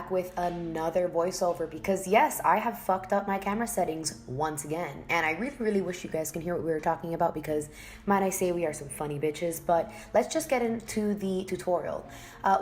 back with another voiceover because yes, I have fucked up my camera settings once again. And I really wish you guys can hear what we were talking about because might I say we are some funny bitches. But let's just get into the tutorial.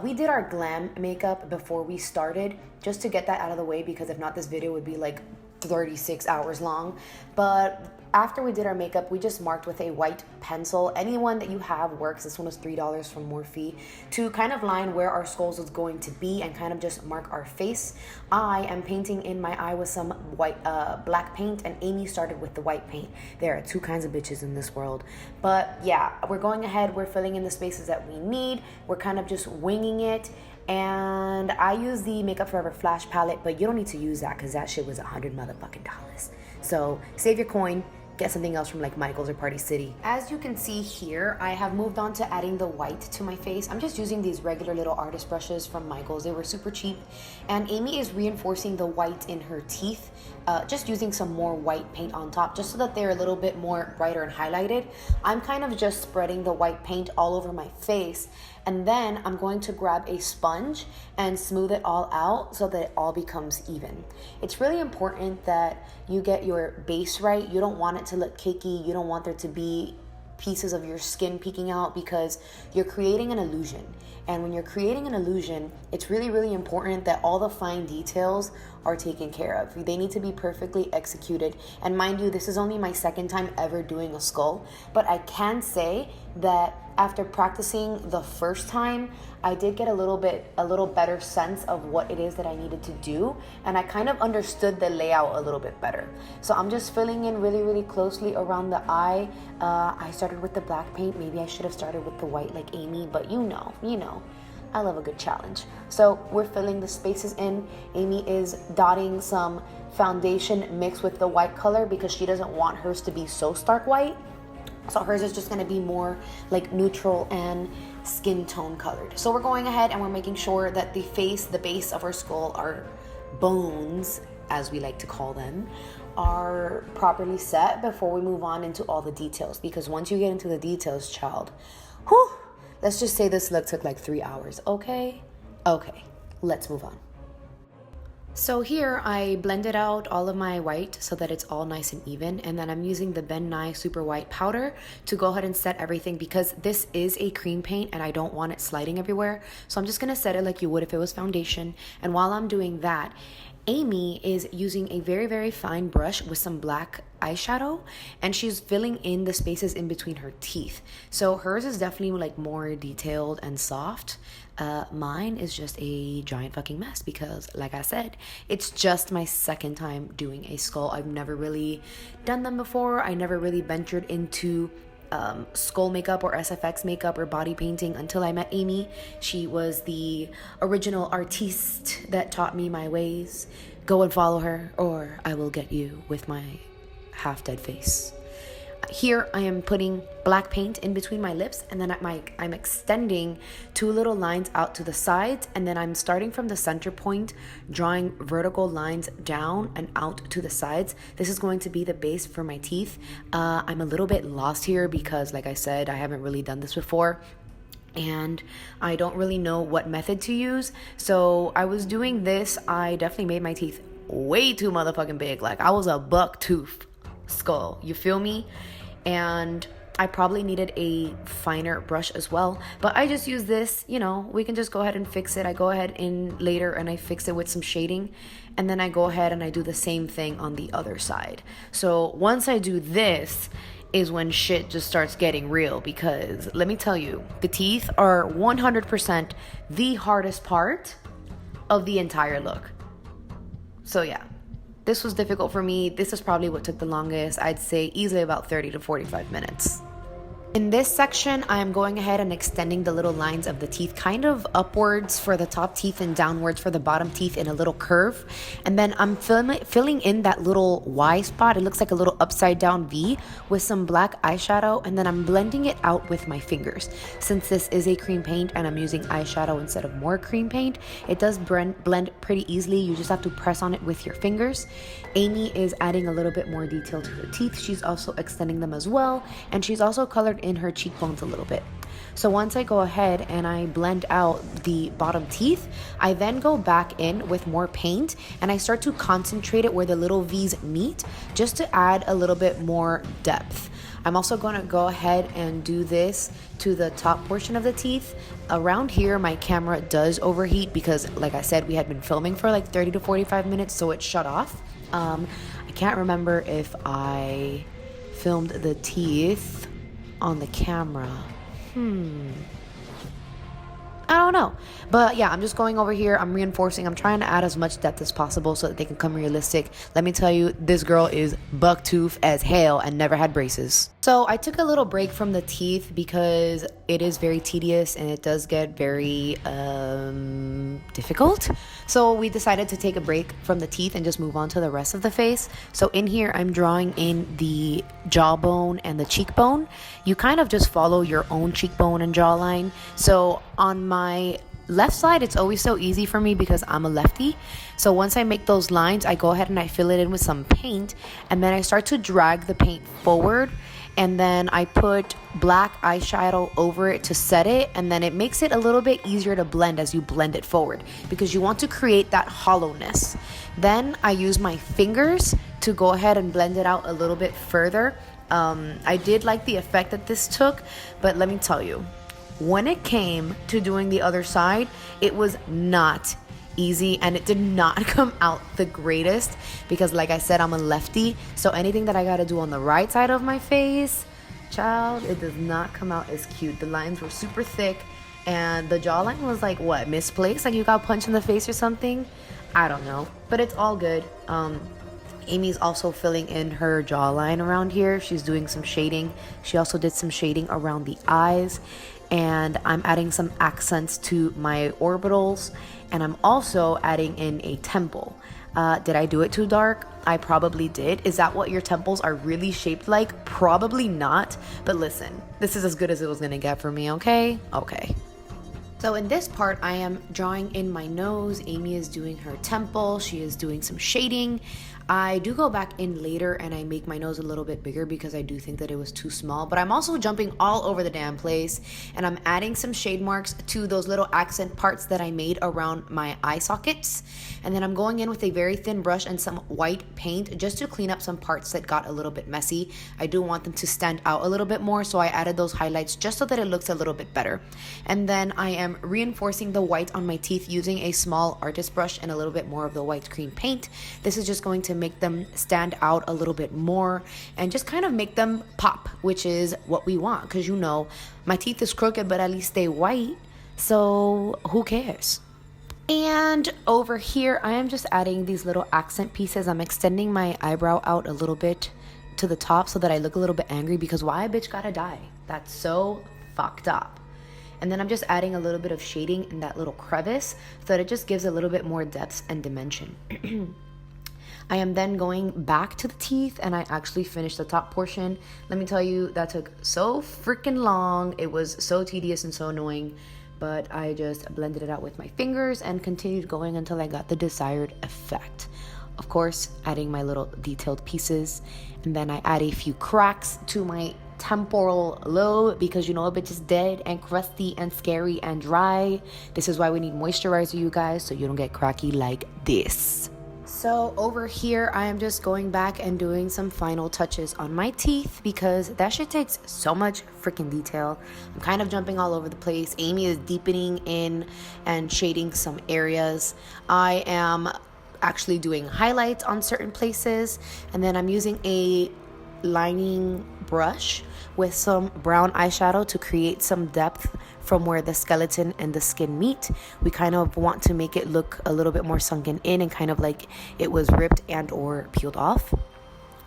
We did our glam makeup before we started just to get that out of the way because if not, this video would be like 36 hours long. But after we did our makeup, we just marked with a white pencil. Anyone that you have works. This one was $3 from Morphe to kind of line where our skulls was going to be and kind of just mark our face. I am painting in my eye with some white black paint, and Amy started with the white paint. There are two kinds of bitches in this world. But yeah, we're going ahead, we're filling in the spaces that we need. We're kind of just winging it. And I use the Makeup Forever Flash palette, but you don't need to use that because that shit was $100 motherfucking dollars. So save your coin, get something else from like Michael's or Party City. As you can see here, I have moved on to adding the white to my face. I'm just using these regular little artist brushes from Michael's. They were super cheap. And Amy is reinforcing the white in her teeth, just using some more white paint on top, just so that they're a little bit more brighter and highlighted. I'm kind of just spreading the white paint all over my face. And then I'm going to grab a sponge and smooth it all out so that it all becomes even. It's really important that you get your base right. You don't want it to look cakey. You don't want there to be pieces of your skin peeking out because you're creating an illusion. And when you're creating an illusion, it's really important that all the fine details are taken care of. They need to be perfectly executed. And mind you, this is only my second time ever doing a skull, but I can say that after practicing the first time, I did get a little better sense of what it is that I needed to do, and I kind of understood the layout a little bit better. So I'm just filling in really closely around the eye. I started with the black paint. Maybe I should have started with the white like Amy, but you know, I love a good challenge. So we're filling the spaces in. Amy is dotting some foundation mixed with the white color because she doesn't want hers to be so stark white. So hers is just going to be more like neutral and skin tone colored. So we're going ahead and we're making sure that the base of our skull, our bones, as we like to call them, are properly set before we move on into all the details. Because once you get into the details, child, whew, let's just say this look took like 3 hours. Okay, let's move on. So here I blended out all of my white so that it's all nice and even, and then I'm using the Ben Nye Super White Powder to go ahead and set everything because this is a cream paint and I don't want it sliding everywhere. So I'm just going to set it like you would if it was foundation. And while I'm doing that, Amy is using a very fine brush with some black eyeshadow, and she's filling in the spaces in between her teeth. So hers is definitely like more detailed and soft. Mine is just a giant fucking mess because, like I said, it's just my second time doing a skull. I've never really done them before. I never really ventured into skull makeup or SFX makeup or body painting until I met Amy. She was the original artiste that taught me my ways. Go and follow her or I will get you with my half dead face. Here I am putting black paint in between my lips, and then I'm extending 2 little lines out to the sides, and then I'm starting from the center point, drawing vertical lines down and out to the sides. This is going to be the base for my teeth. I'm a little bit lost here because, like I said, I haven't really done this before. And I don't really know what method to use. So I was doing this. I definitely made my teeth way too motherfucking big. Like I was a buck tooth skull, you feel me? And I probably needed a finer brush as well, but I just use this. We can just go ahead and fix it. I go ahead in later and I fix it with some shading, and then I go ahead and I do the same thing on the other side. So once I do this is when shit just starts getting real, because let me tell you, the teeth are 100% the hardest part of the entire look. So yeah, this was difficult for me. This is probably what took the longest. I'd say easily about 30 to 45 minutes. In this section, I am going ahead and extending the little lines of the teeth kind of upwards for the top teeth and downwards for the bottom teeth in a little curve. And then I'm filling in that little Y spot. It looks like a little upside down V with some black eyeshadow. And then I'm blending it out with my fingers. Since this is a cream paint and I'm using eyeshadow instead of more cream paint, it does blend pretty easily. You just have to press on it with your fingers. Amy is adding a little bit more detail to her teeth. She's also extending them as well. And she's also colored in her cheekbones a little bit. So once I go ahead and I blend out the bottom teeth, I then go back in with more paint and I start to concentrate it where the little V's meet, just to add a little bit more depth. I'm also going to go ahead and do this to the top portion of the teeth. Around here, my camera does overheat because, like I said, we had been filming for like 30 to 45 minutes, so it shut off. I can't remember if I filmed the teeth on the camera. I don't know. But yeah, I'm just going over here. I'm reinforcing. I'm trying to add as much depth as possible so that they can come realistic. Let me tell you, this girl is bucktooth as hell and never had braces. So I took a little break from the teeth because it is very tedious and it does get very difficult. So we decided to take a break from the teeth and just move on to the rest of the face. So in here, I'm drawing in the jawbone and the cheekbone. You kind of just follow your own cheekbone and jawline. So on my left side, it's always so easy for me because I'm a lefty. So once I make those lines, I go ahead and I fill it in with some paint, and then I start to drag the paint forward, and then I put black eyeshadow over it to set it, and then it makes it a little bit easier to blend as you blend it forward because you want to create that hollowness. Then I use my fingers to go ahead and blend it out a little bit further. I did like the effect that this took, but let me tell you, when it came to doing the other side, it was not easy and it did not come out the greatest because, like I said, I'm a lefty. So anything that I got to do on the right side of my face, child, it does not come out as cute. The lines were super thick and the jawline was like, what, misplaced? Like you got punched in the face or something? I don't know, but it's all good. Amy's also filling in her jawline around here. She's doing some shading. She also did some shading around the eyes. And I'm adding some accents to my orbitals. And I'm also adding in a temple. Did I do it too dark? I probably did. Is that what your temples are really shaped like? Probably not. But listen, this is as good as it was gonna get for me, okay? Okay. So in this part, I am drawing in my nose. Amy is doing her temple. She is doing some shading. I do go back in later and I make my nose a little bit bigger because I do think that it was too small, but I'm also jumping all over the damn place and I'm adding some shade marks to those little accent parts that I made around my eye sockets. And then I'm going in with a very thin brush and some white paint just to clean up some parts that got a little bit messy. I do want them to stand out a little bit more, so I added those highlights just so that it looks a little bit better. And then I am reinforcing the white on my teeth using a small artist brush and a little bit more of the white cream paint. This is just going to make them stand out a little bit more and just kind of make them pop, which is what we want, because you know my teeth is crooked but at least they white, so who cares? And over here I am just adding these little accent pieces. I'm extending my eyebrow out a little bit to the top so that I look a little bit angry because why a bitch gotta die? That's so fucked up. And then I'm just adding a little bit of shading in that little crevice so that it just gives a little bit more depth and dimension. I am then going back to the teeth and I actually finished the top portion. Let me tell you, that took so freaking long. It was so tedious and so annoying, but I just blended it out with my fingers and continued going until I got the desired effect. Of course, adding my little detailed pieces, and then I add a few cracks to my temporal lobe because you know a bitch is dead and crusty and scary and dry. This is why we need moisturizer, you guys, so you don't get cracky like this. So over here, I am just going back and doing some final touches on my teeth because that shit takes so much freaking detail. I'm kind of jumping all over the place. Amy is deepening in and shading some areas. I am actually doing highlights on certain places, and then I'm using a lining brush with some brown eyeshadow to create some depth from where the skeleton and the skin meet. We kind of want to make it look a little bit more sunken in and kind of like it was ripped and or peeled off.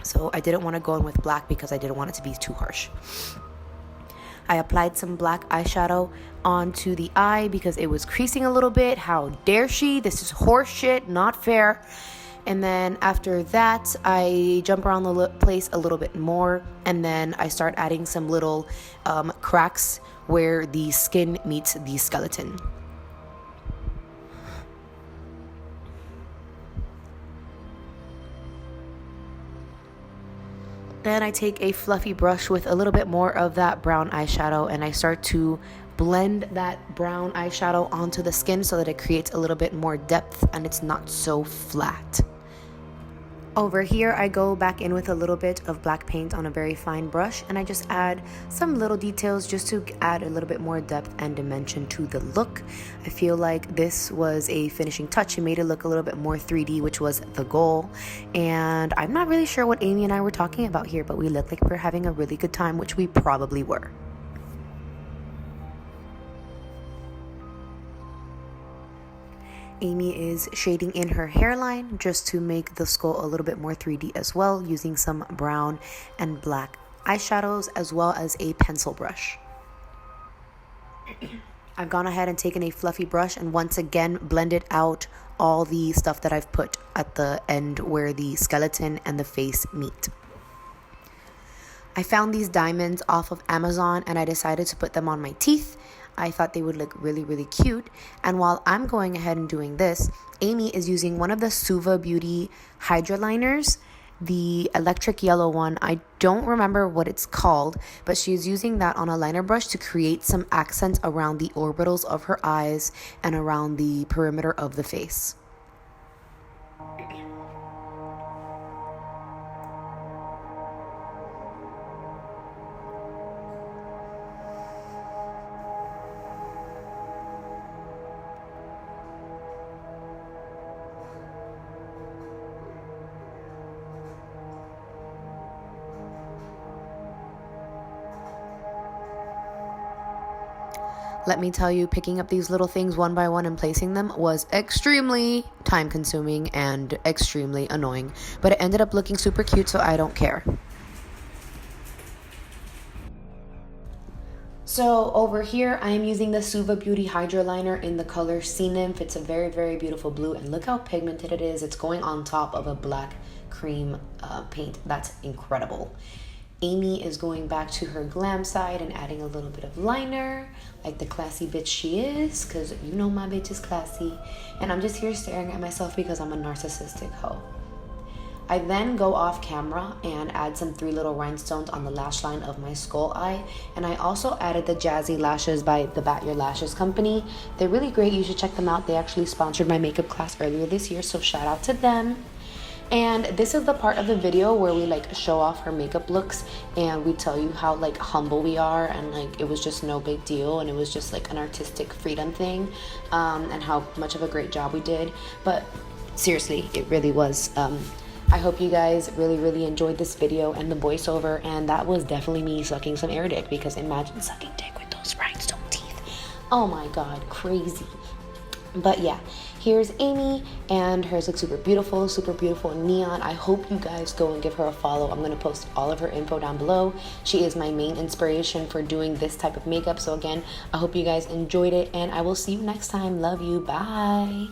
So I didn't want to go in with black because I didn't want it to be too harsh. I applied some black eyeshadow onto the eye because it was creasing a little bit. How dare she? This is horse shit, not fair. And then after that, I jump around the place a little bit more. And then I start adding some little cracks where the skin meets the skeleton. Then I take a fluffy brush with a little bit more of that brown eyeshadow and I start to blend that brown eyeshadow onto the skin so that it creates a little bit more depth and it's not so flat. Over here, I go back in with a little bit of black paint on a very fine brush and I just add some little details just to add a little bit more depth and dimension to the look. I feel like this was a finishing touch. It made it look a little bit more 3D, which was the goal. And I'm not really sure what Amy and I were talking about here, but we looked like we were having a really good time, which we probably were. Amy is shading in her hairline just to make the skull a little bit more 3D as well, using some brown and black eyeshadows as well as a pencil brush. I've gone ahead and taken a fluffy brush and once again blended out all the stuff that I've put at the end where the skeleton and the face meet. I found these diamonds off of Amazon and I decided to put them on my teeth. I thought they would look really, really cute. And while I'm going ahead and doing this, Amy is using one of the Suva Beauty Hydra liners, the electric yellow one. I don't remember what it's called, but she's using that on a liner brush to create some accents around the orbitals of her eyes and around the perimeter of the face. Let me tell you, picking up these little things one by one and placing them was extremely time consuming and extremely annoying. But it ended up looking super cute, so I don't care. So over here, I am using the Suva Beauty Hydra Liner in the color Sea Nymph. It's a very, very beautiful blue, and look how pigmented it is. It's going on top of a black cream paint. That's incredible. Amy is going back to her glam side and adding a little bit of liner, like the classy bitch she is, because you know my bitch is classy. And I'm just here staring at myself because I'm a narcissistic hoe. I then go off camera and add some 3 little rhinestones on the lash line of my skull eye. And I also added the Jazzy Lashes by the Bat Your Lashes company. They're really great. You should check them out. They actually sponsored my makeup class earlier this year, so shout out to them. And this is the part of the video where we like show off her makeup looks and we tell you how like humble we are and like it was just no big deal and it was just like an artistic freedom thing, and how much of a great job we did. But seriously, it really was. I hope you guys really enjoyed this video and the voiceover, and that was definitely me sucking some air dick, because imagine sucking dick with those rhinestone teeth. Oh my god, crazy. But yeah, here's Amy, and hers looks super beautiful neon. I hope you guys go and give her a follow. I'm going to post all of her info down below. She is my main inspiration for doing this type of makeup. So again, I hope you guys enjoyed it, and I will see you next time. Love you. Bye.